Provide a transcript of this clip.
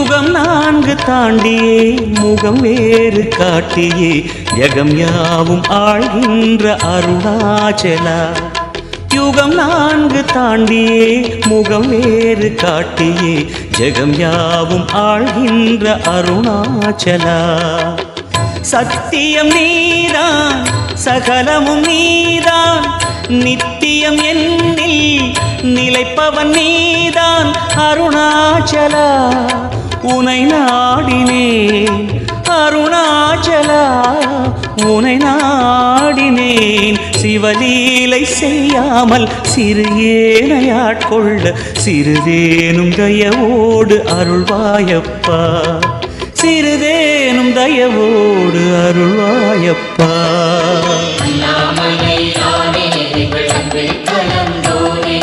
யுகம் 4 தாண்டியே முகம் வேறு காட்டியே யகம் யாவும் ஆழ்கின்ற அருணாச்சலா. யுகம் 4 தாண்டியே முகம் வேறு காட்டியே ஜெகம் யாவும் ஆழ்கின்ற அருணாச்சலா. சத்தியம் நீதான் சகலமும் நீதான் நித்தியம் என்னில் நிலைப்பவன் நீதான் அருணாச்சலா. உனை நாடினேன் அருணாச்சலா, உனை நாடினேன். சிவலீலை செய்யாமல் சிறு ஏனையாட்கொள்ள சிறிதேனும் தயவோடு அருள்வாயப்பா, சிறிதேனும் தயவோடு அருள்வாயப்பா. அண்ணாமலை யானே திகழ் அன்பில் கலந்தோனே